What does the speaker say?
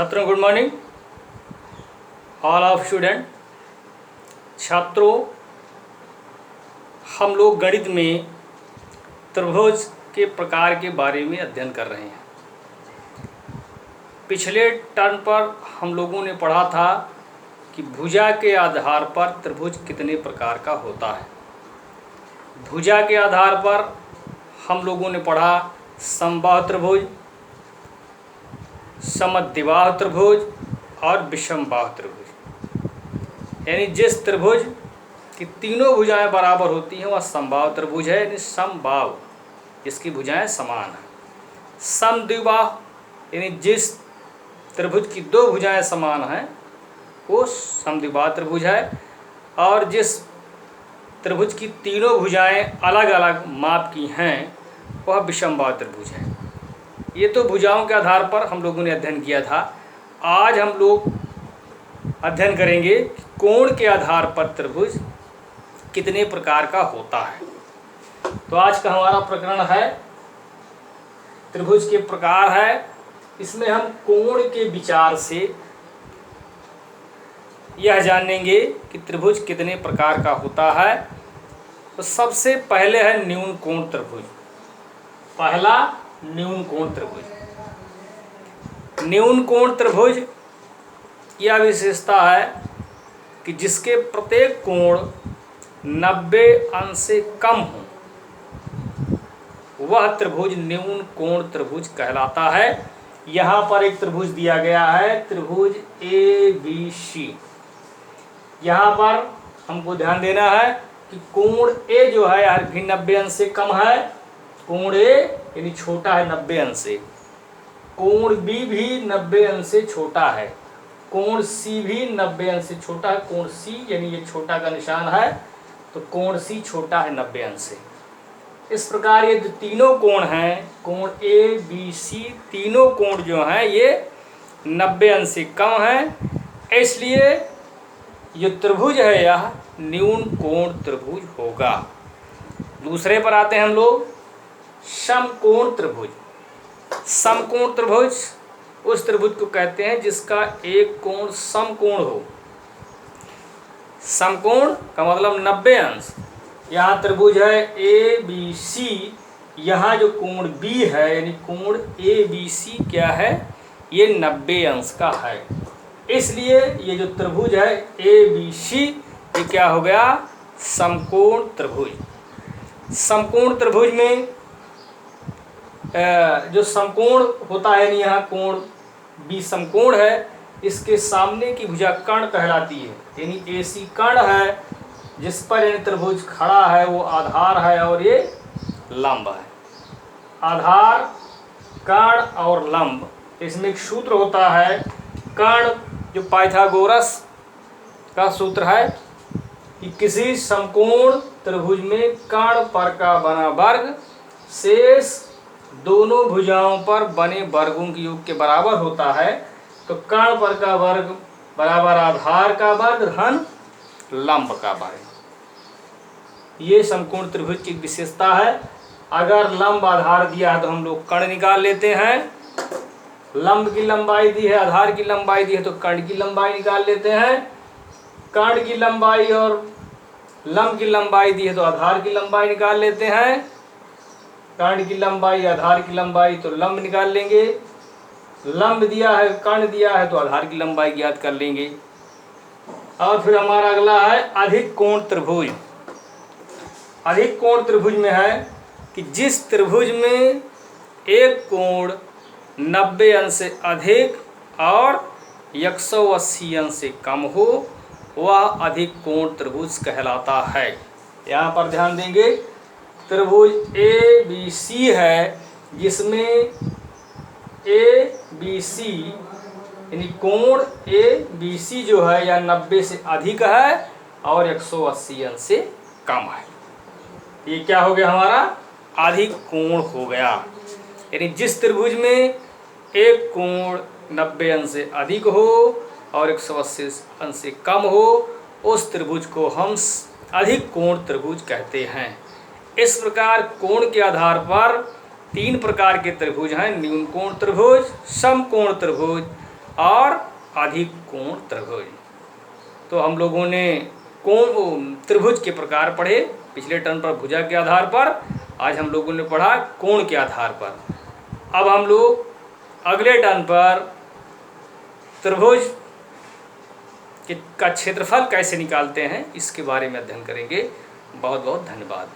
छात्रों good morning all of student. छात्रों, हम लोग गणित में त्रिभुज के प्रकार के बारे में अध्ययन कर रहे हैं। पिछले टर्म पर हम लोगों ने पढ़ा था कि भुजा के आधार पर त्रिभुज कितने प्रकार का होता है। भुजा के आधार पर हम लोगों ने पढ़ा समबाहु त्रिभुज, समद्विबाहु त्रिभुज और विषमबाहु त्रिभुज। यानी जिस त्रिभुज की तीनों भुजाएं बराबर होती हैं वह समबाहु त्रिभुज है, यानी समबाहु, जिसकी भुजाएं समान हैं। समद्विबाहु यानी जिस त्रिभुज की दो भुजाएं समान हैं वो समद्विबाहु त्रिभुज है, और जिस त्रिभुज की तीनों भुजाएं अलग अलग माप की हैं वह विषमबाहु त्रिभुज है। ये तो भुजाओं के आधार पर हम लोगों ने अध्ययन किया था। आज हम लोग अध्ययन करेंगे कि कोण के आधार पर त्रिभुज कितने प्रकार का होता है। तो आज का हमारा प्रकरण है त्रिभुज के प्रकार है। इसमें हम कोण के विचार से यह जानेंगे कि त्रिभुज कितने प्रकार का होता है। तो सबसे पहले है न्यून कोण त्रिभुज। पहला न्यून कोण त्रिभुज। न्यून कोण त्रिभुज यह विशेषता है कि जिसके प्रत्येक कोण 90 अंश से कम हो वह त्रिभुज न्यून कोण त्रिभुज कहलाता है। यहाँ पर एक त्रिभुज दिया गया है, त्रिभुज ABC। यहाँ पर हमको ध्यान देना है कि कोण A जो है यार भी 90 अंश से कम है। कोण A यानी छोटा है 90 अंश से। कोण B भी 90 अंश से छोटा है। कोण C भी 90 अंश से छोटा है। कोण C यानी ये छोटा का निशान है, तो कोण C छोटा है 90 अंश से। इस प्रकार ये जो तीनों कोण हैं, कोण A B C, तीनों कोण जो हैं ये 90 अंश से कम हैं, इसलिए ये त्रिभुज है यह न्यून कोण त्रिभुज होगा। दूसरे पर आते हैं हम लोग, समकोण त्रिभुज। समकोण त्रिभुज उस त्रिभुज को कहते हैं जिसका एक कोण समकोण हो। समकोण का मतलब 90 अंश। यहाँ त्रिभुज है ABC, यहाँ जो कोण B है यानी कोण ABC क्या है, ये 90 अंश का है। इसलिए ये जो त्रिभुज है ABC ये क्या हो गया, समकोण त्रिभुज। समकोण त्रिभुज में जो समकोण होता है यानी यहाँ कोण B समकोण है, इसके सामने की भुजा कर्ण कहलाती है। यानी AC कर्ण है जिस पर यानी त्रिभुज खड़ा है, वो आधार है और ये लंब है। आधार, कर्ण और लंब, इसमें एक सूत्र होता है कर्ण, जो पाइथागोरस का सूत्र है कि किसी समकोण त्रिभुज में कर्ण पर का बना वर्ग शेष दोनों भुजाओं पर बने वर्गों के योग के बराबर होता है। तो कर्ण पर का वर्ग बराबर आधार का वर्ग धन लंब का वर्ग। ये समकोण त्रिभुज की विशेषता है। अगर लंब आधार दिया है तो हम लोग कर्ण निकाल लेते हैं। लंब की लंबाई दी है, आधार की लंबाई दी है, तो कर्ण की लंबाई निकाल लेते हैं। कर्ण की लंबाई और लंब की लंबाई दी है तो आधार की लंबाई निकाल लेते हैं। कर्ण की लंबाई, आधार की लंबाई, तो लंब निकाल लेंगे। लंब दिया है, कर्ण दिया है, तो आधार की लंबाई ज्ञात कर लेंगे। और फिर हमारा अगला है अधिक कोण त्रिभुज। अधिक कोण त्रिभुज में है कि जिस त्रिभुज में एक कोण 90 अंश से अधिक और 180 अंश से कम हो वह अधिक कोण त्रिभुज कहलाता है। यहाँ पर ध्यान देंगे, त्रिभुज ABC है जिसमें ABC यानी कोण ABC जो है या 90 से अधिक है और 180 अंश से कम है। ये क्या हो गया, हमारा अधिक कोण हो गया। यानी जिस त्रिभुज में एक कोण 90 अंश से अधिक हो और 180 अंश से कम हो उस त्रिभुज को हम अधिक कोण त्रिभुज कहते हैं। इस प्रकार कोण के आधार पर तीन प्रकार के त्रिभुज हैं, न्यून कोण त्रिभुज, समकोण त्रिभुज और अधिक कोण त्रिभुज। तो हम लोगों ने कोण त्रिभुज के प्रकार पढ़े पिछले टर्म पर भुजा के आधार पर, आज हम लोगों ने पढ़ा कोण के आधार पर। अब हम लोग अगले टर्म पर त्रिभुज का क्षेत्रफल कैसे निकालते हैं इसके बारे में अध्ययन करेंगे। बहुत बहुत धन्यवाद।